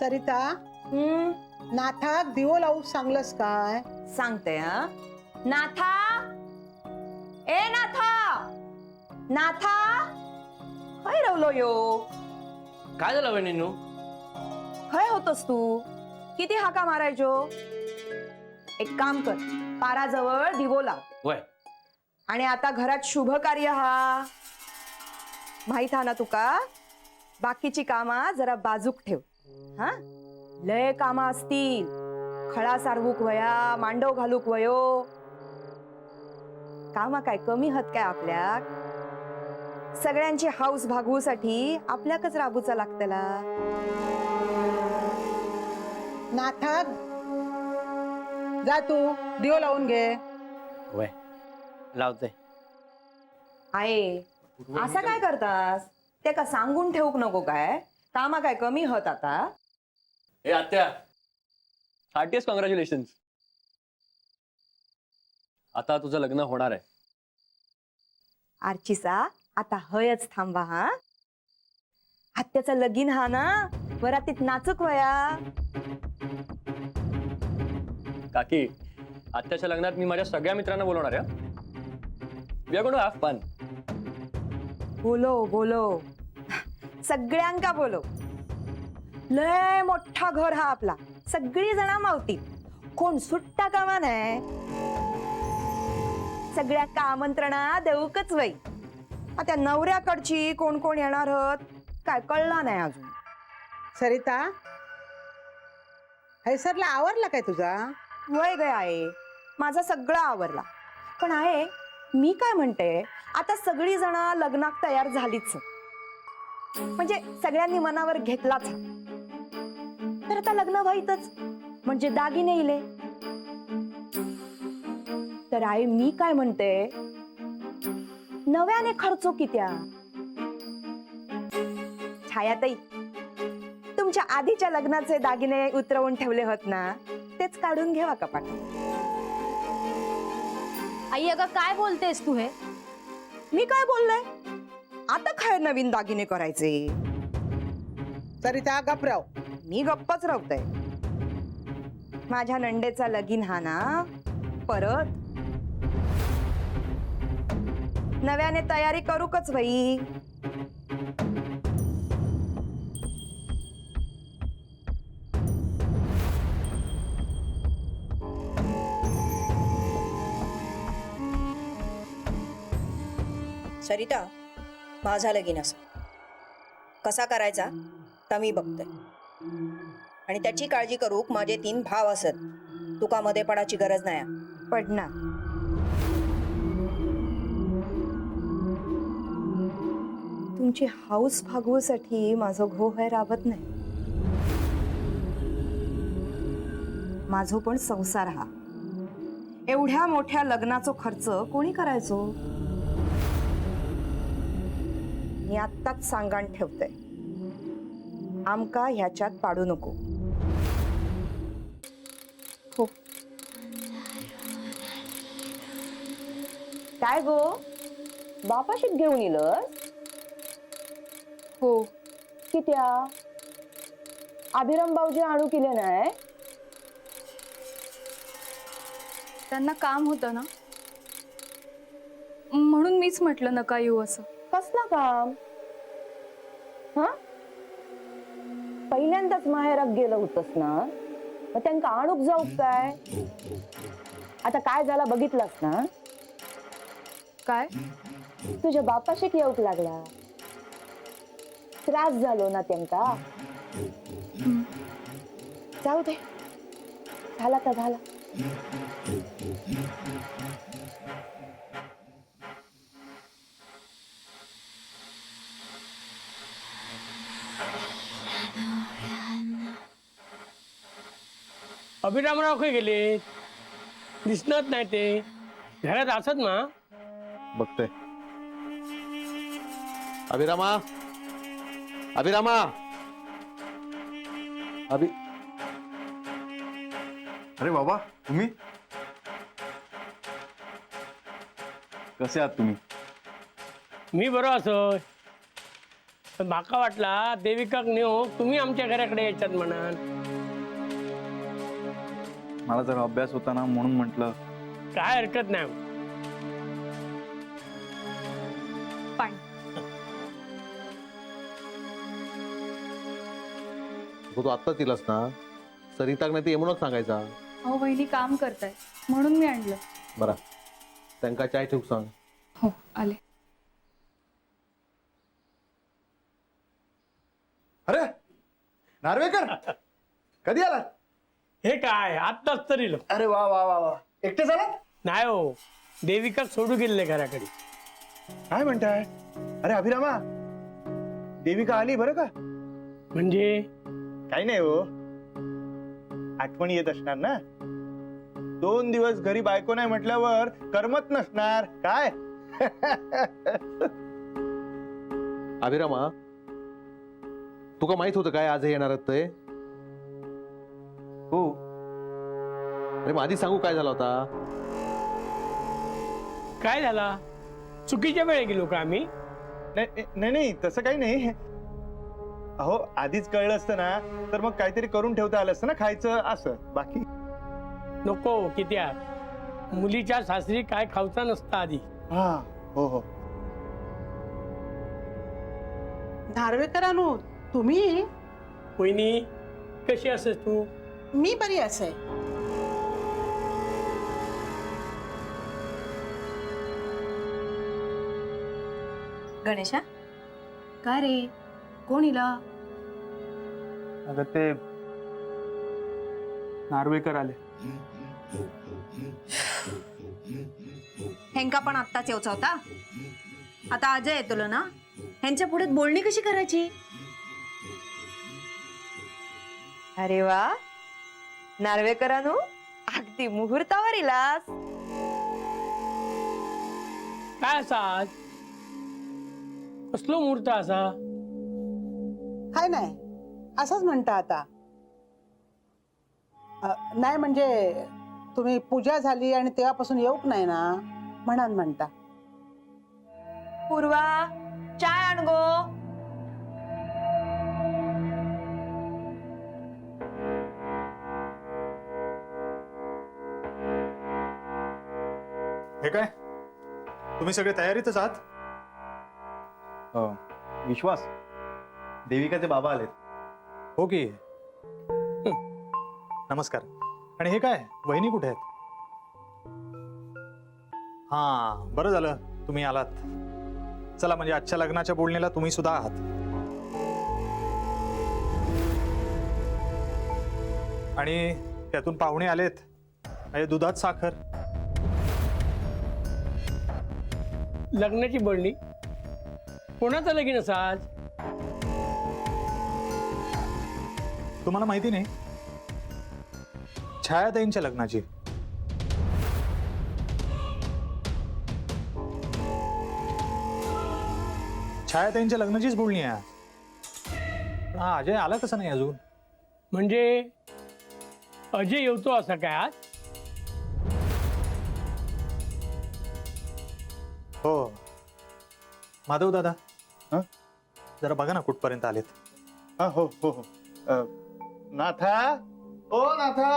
सरिता, नाथाक दिवो लावूक सांगलंस काय? सांगते हा. नाथा, ए नाथा, नाथा, खय रवलो यो? काय झालं वहिनीनू? खय होतस तू? किती हाका मारायचो? एक काम कर, पाराजवळ दिवो लाव. वय आणि आता घरात शुभ कार्य हा माहित हा ना तुका. बाकीची कामा जरा बाजूक ठेव. हा, लय कामा असतील. खळा सारवूक वया, मांडव घालूक वयो. कामा काय कमी हत काय आपल्याक? सगळ्यांची हाऊस भागवूसाठी आपल्याकच राबूचा लागतला. नाथाक जा तू दिवो लावून घे. वय लावते. आहे असं काय करतास? ते का सांगून ठेवूक नको काय? कामा काय कमी हत आता? हे आत्या, हार्टिएस्ट कॉंग्रॅच्युलेशन्स. आता तुझं लग्न होणार आहे. आर्चिसा, आता हयच थांबा हा. आत्याचं लगीन हा ना, वरातीत नाचूक वया. काकी, आत्याच्या लग्नात मी माझ्या सगळ्या मित्रांना बोलवणार आहे. We are going to have fun. बोलो बोलो, सगळ्यांका बोलो. लय मोठा घर हा आपला, सगळी जणा मावती. कोण सुट्टा कामा नाही. सगळ्या आमंत्रणा देऊकच वय. आता नवऱ्याकडची कोण कोण येणार हत काय कळला नाही अजून. सरिता, हैसरला आवरला काय तुझा? वय ग आहे, माझा सगळा आवरला. पण आहे मी काय म्हणते, आता सगळी जण लग्नाक तयार झालीच. म्हणजे सगळ्यांनी मनावर घेतलाच. तर आता लग्न व्हायचंच, म्हणजे दागिने इले. तर आई मी काय म्हणते, नव्याने खर्चो कित्या? छायाताई, तुमच्या आधीच्या लग्नाचे दागिने उतरवून ठेवले होत ना, तेच काढून घेवा कपाट. आई अगं काय बोलतेस तू हे? मी काय बोललोय? आता काय नवीन दागिने करायचे? सरिता गपराव. मी गप्पच राहतोय. माझ्या नंडेचा लगीन हा ना, परत नव्याने तयारी करूकच बाई. सरिता, माझा लगीन असा कसा करायचा तर मी बघते. आणि त्याची काळजी करूक माझे 3 भाव असत. तुका मध्ये पडाची गरज नाही. पडणार. तुमची हाऊस भागवूसाठी माझं घो है राबत नाही. माझो पण संसार हा. एवढ्या मोठ्या लग्नाचो खर्च कोणी करायचो? मी आत्ताच सांगाण ठेवते, आमका ह्याच्यात पाडू नको. हो. काय गो, बापाशीच घेऊन येलस? हो. कित्या? अभिराम भाऊजी आणू केले नाही? त्यांना काम होतं ना, म्हणून मीच म्हटलं नका येऊ असं. कसला काम? हा, पहिल्यांदाच माहेरात गेलं होतस ना, मग त्यांना आणूक जाऊ काय? आता काय झाला बघितलंस ना? काय? तुझ्या बापाशी येऊक लागला. त्रास झालो ना त्यांका. जाऊ दे, झाला तर झाला. अभिरामराव खय गेले? दिसणार नाही ते. घरात असत ना. बघतोय. अभिरामा, अभिरामा, अरे बाबा, तुम्ही कसे आहात तुम्ही? मी बरो असो. पण म्हाका वाटला देविकाक नेऊ तुम्ही आमच्या घराकडे यायच्यात म्हणान. मला जरा अभ्यास होता ना म्हणून म्हटलं. काय हरकत नाही. पाणी. तू आत्ताच दिलास ना, सरिताक नाही ते म्हणूनच सांगायचा. अहो वहिनी काम करताय म्हणून मी आणलं. बरा त्यांका चाय ठेवूक सांग. हो आले. अरे नार्वेकर, कधी आलात? हे काय आत्ताच तरी लो. अरे वा वा वा वा, एकटे झालात? नाही हो, देविका सोडू गेले घराकडे. काय म्हणताय? अरे अभिरामा, देविका आली बरं का? म्हणजे काही नाही हो, आठवण येत असणार ना. 2 दिवस घरी बायको नाही म्हटल्यावर करमत नसणार काय? अभिरामा, तुका माहित होतं काय आज हे येणार आहेत ते? हो. अरे मग आधी सांगू काय झाला होता? काय झाला? चुकीच्या वेळे गेलो का आम्ही? नाही नाही, तसं काही नाही. अहो आधीच कळलं असतं ना तर मग काहीतरी करून ठेवता आलं असतं ना खायचं असं. बाकी नको कित्या, मुलीच्या सासरी काय खाऊचा नसता आधी. हा हो हो. धारवेकरांनो, तुम्ही? वहिनी कशी असेस तू? मी बरी असे. गणेशा, काय रे, कोण इला? अगं ते नार्वेकर आले. हेंका पण आत्ताच येऊचा होता. आता अजय येतो ना, ह्यांच्या पुढे बोलणी कशी करायची? अरे वा, नार्वेकरांनो, अगदी मुहूर्तावर इलास. काय असा आज? कसलो मुहूर्त असा? काय नाही, असंच म्हणता आता. नाही म्हणजे तुम्ही पूजा झाली आणि तेव्हापासून येऊक नाही ना म्हणून म्हणता. पूर्वा, चाय आण गो. हे काय, तुम्ही सगळे तयारीतच आहात? विश्वास, देविकाचे बाबा आलेत. हो की. नमस्कार. आणि हे काय, वहिनी कुठे आहेत? हा, बरं झालं तुम्ही आलात. चला, म्हणजे आजच्या लग्नाच्या बोलणीला तुम्ही सुद्धा आहात. आणि त्यातून पाहुणे आलेत, म्हणजे दुधात साखर. लग्नाची बोलणी? कोणाचं लगीन असं आज? तुम्हाला माहिती नाही? छायाताईंच्या लग्नाची. छायाताईंच्या लग्नाचीच बोलणी आहे. पण हा अजय आला कसं नाही अजून? म्हणजे अजय येतो असा काय आज? हो. माधव दादा, हं? जरा बघा ना कुठपर्यंत आलेत. हा हो हो हो. नाथा, ओ नाथा.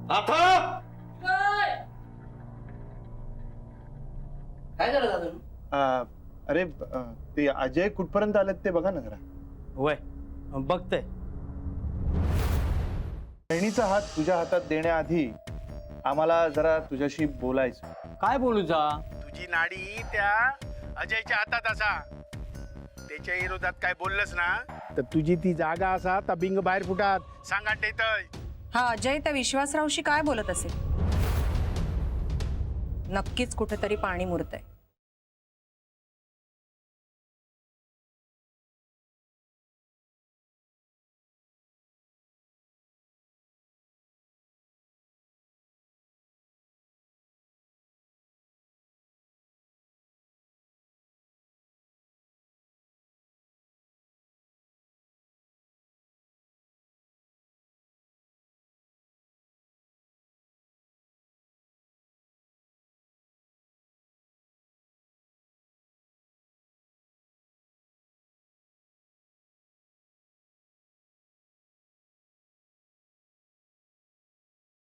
नाथा, काय झालं दादा? अरे ते अजय कुठपर्यंत आलेत ते बघा ना जरा. वय बघते. बहिणीचा हात तुझ्या हातात देण्याआधी आम्हाला जरा तुझ्याशी बोलायचं. काय बोलू जा? तुझी नाडी त्या अजयच्या हातात असा. त्याच्या विरोधात काय बोललंस ना तर तुझी ती जागा असा तर बिंग बाहेर फुटात सांगा टेतय. हा अजय त्या विश्वासरावशी काय बोलत असेल? नक्कीच कुठेतरी पाणी मुरतंय.